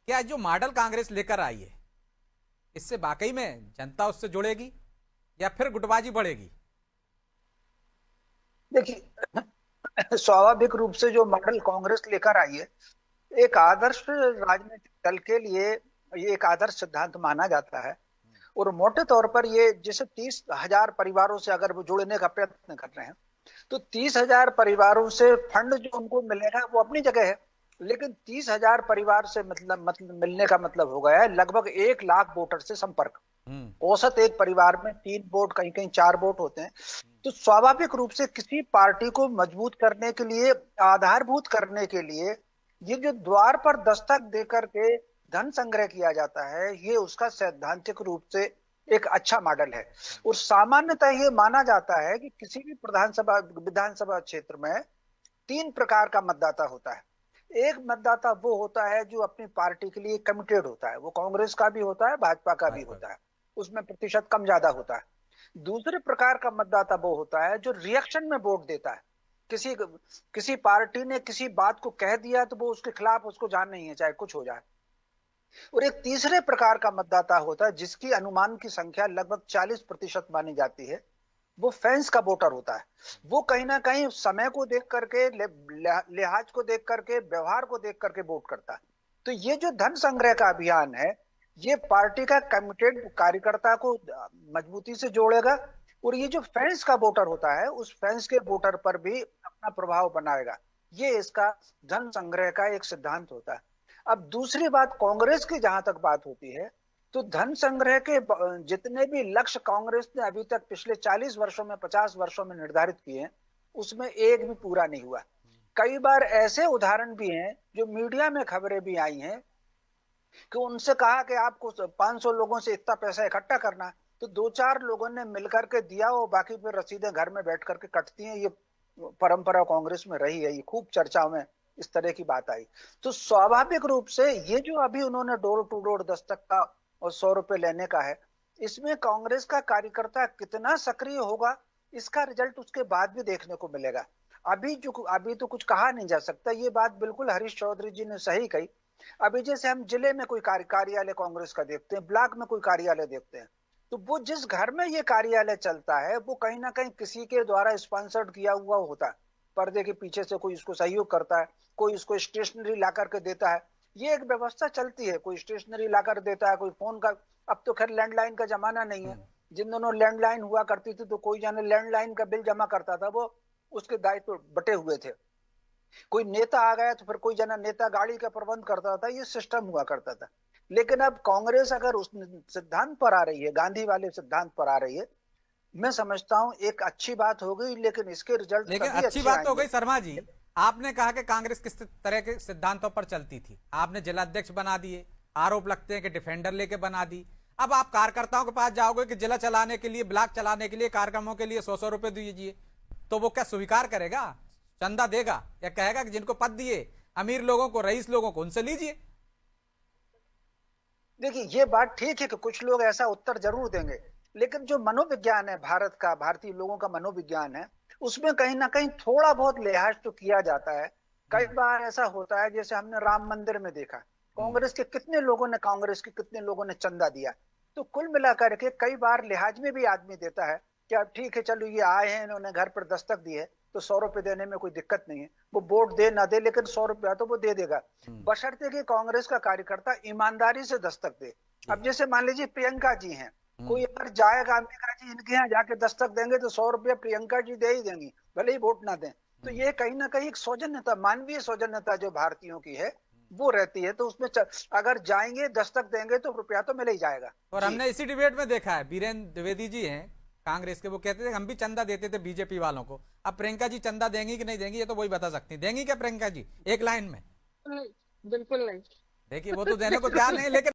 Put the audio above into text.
क्या जो मॉडल कांग्रेस लेकर आई है, इससे वाकई में जनता उससे जुड़ेगी या फिर गुटबाजी बढ़ेगी? देखिए, स्वाभाविक रूप से जो मॉडल कांग्रेस लेकर आई है, एक आदर्श राजनीतिक दल के लिए ये एक आदर्श सिद्धांत माना जाता है। और मोटे तौर पर ये जैसे 30,000 परिवारों से अगर वो जुड़ने का प्रयत्न कर रहे हैं, तो 30,000 परिवारों से फंड जो उनको मिलेगा वो अपनी जगह है। लेकिन 30,000 परिवार से मतलब मिलने का मतलब हो गया है लगभग 1 लाख वोटर से संपर्क। हम्म। औसत एक परिवार में 3 वोट, कहीं कहीं 4 वोट होते हैं। तो स्वाभाविक रूप से किसी पार्टी को मजबूत करने के लिए, आधारभूत करने के लिए, ये जो द्वार पर दस्तक देकर के धन संग्रह किया जाता है, ये उसका सैद्धांतिक रूप से एक अच्छा मॉडल है। और सामान्यतः ये माना जाता है कि किसी भी विधानसभा क्षेत्र में 3 प्रकार का मतदाता होता है। एक मतदाता वो होता है जो अपनी पार्टी के लिए कमिटेड होता है, वो कांग्रेस का भी होता है, भाजपा का भी भाजपा भी। होता है, उसमें प्रतिशत कम ज्यादा होता है। दूसरे प्रकार का मतदाता वो होता है जो रिएक्शन में वोट देता है। किसी किसी पार्टी ने किसी बात को कह दिया तो वो उसके खिलाफ, उसको जान नहीं है चाहे कुछ हो जाए। और एक तीसरे प्रकार का मतदाता होता है जिसकी अनुमान की संख्या लगभग 40% मानी जाती है। वो फैंस का वोटर होता है। वो कहीं ना कहीं समय को देख करके, लिहाज को देख करके, व्यवहार को देख करके वोट करता है। तो ये जो धन संग्रह का अभियान है, ये पार्टी का कमिटेड कार्यकर्ता को मजबूती से जोड़ेगा। और ये जो फैंस का वोटर होता है, उस फैंस के वोटर पर भी अपना प्रभाव बनाएगा। ये इसका धन संग्रह का एक सिद्धांत होता है। अब दूसरी बात, कांग्रेस की जहां तक बात होती है, तो धन संग्रह के जितने भी लक्ष्य कांग्रेस ने अभी तक पिछले 40 वर्षों में, 50 वर्षों में निर्धारित किए हैं, उसमें एक भी पूरा नहीं हुआ। कई बार ऐसे उदाहरण भी हैं, जो मीडिया में खबरें भी आई हैं, कि उनसे कहा कि आपको 500 लोगों से इतना पैसा इकट्ठा करना है, तो 2-4 लोगों ने मिलकर के दिया, और बाकी फिर रसीदें घर में बैठ करके कटती हैं। ये परंपरा कांग्रेस में रही है, ये खूब चर्चाओं में इस तरह की बात आई। तो स्वाभाविक रूप से ये जो अभी उन्होंने डोर टू डोर दस्तक का और 100 रुपए लेने का है, इसमें कांग्रेस का कार्यकर्ता कितना सक्रिय होगा, इसका रिजल्ट उसके बाद भी देखने को मिलेगा। अभी तो कुछ कहा नहीं जा सकता। ये बात बिल्कुल हरीश चौधरी जी ने सही कही। अभी जैसे हम जिले में कोई कार्यालय कांग्रेस का देखते हैं, ब्लॉक में कोई कार्यालय देखते हैं, तो वो जिस घर में ये कार्यालय चलता है, वो कहीं ना कहीं किसी के द्वारा स्पॉन्सर्ड किया हुआ होता है। पर्दे के पीछे से कोई इसको सहयोग करता है, कोई इसको स्टेशनरी ला करके देता है। ये एक व्यवस्था चलती है, कोई स्टेशनरी ला कर देता है, कोई फोन का। अब तो खैर लैंडलाइन का जमाना नहीं है। हम्म। जिन दोनों लैंडलाइन हुआ करती थी, तो कोई जाने लैंडलाइन का बिल जमा करता था, वो उसके दायित्व बटे हुए थे। कोई नेता आ गया तो फिर कोई जना नेता गाड़ी का प्रबंध करता था, ये सिस्टम हुआ करता था। लेकिन अब कांग्रेस अगर उस सिद्धांत पर आ रही है, गांधी वाले सिद्धांत पर आ रही है, मैं समझता हूं एक अच्छी बात हो गई, लेकिन इसके रिजल्ट लेकिन तभी अच्छी अच्छे बात तो हो आएंगे। गई शर्मा जी। आपने कहा कि कांग्रेस किस तरह के सिद्धांतों पर चलती थी, आपने जिला अध्यक्ष बना दिए, आरोप लगते हैं कि डिफेंडर लेके बना दी। अब आप कार्यकर्ताओं के पास जाओगे कि जिला चलाने के लिए, ब्लॉक चलाने के लिए, कार्यक्रमों के लिए 100-100 रुपए दीजिए, तो वो क्या स्वीकार करेगा? चंदा देगा या कहेगा कि जिनको पद दिए अमीर लोगों को, रईस लोगों को, उनसे लीजिए? देखिए, ये बात ठीक है कि कुछ लोग ऐसा उत्तर जरूर देंगे, लेकिन जो मनोविज्ञान है भारत का, भारतीय लोगों का मनोविज्ञान है, उसमें कहीं ना कहीं थोड़ा बहुत लिहाज तो किया जाता है। कई हम्म। बार ऐसा होता है, जैसे हमने राम मंदिर में देखा, हम्म। कांग्रेस के कितने लोगों ने चंदा दिया। तो कुल मिलाकर के कई बार लिहाज में भी आदमी देता है, क्या ठीक है, चलो ये आए हैं, इन्होंने घर पर दस्तक दी है, तो 100 रुपए देने में कोई दिक्कत नहीं है। वो वोट दे ना दे, लेकिन 100 रुपया तो वो दे देगा, हम्म। बशर्ते कि कांग्रेस का कार्यकर्ता ईमानदारी से दस्तक दे। जी। अब जैसे मान लीजिए प्रियंका जी हैं, हम्म। कोई अगर जाएगा, अंबिका जी इनके यहाँ जाके दस्तक देंगे, तो 100 रुपया प्रियंका जी दे ही देंगी, भले ही वोट ना दें। तो हम्म। ये कहीं ना कहीं एक सौजन्यता, मानवीय सौजन्यता जो भारतीयों की है, वो रहती है। तो उसमें अगर जाएंगे, दस्तक देंगे, तो रुपया तो मिल ही जाएगा। और जी। हमने इसी डिबेट में देखा है, बीरेन द्विवेदी जी हैं कांग्रेस के, वो कहते थे हम भी चंदा देते थे बीजेपी वालों को। अब प्रियंका जी चंदा देंगी कि नहीं देंगी, ये तो वही बता सकती। देंगी क्या प्रियंका जी एक लाइन में? नहीं, बिल्कुल नहीं। देखिए वो तो देने को तैयार नहीं, लेकिन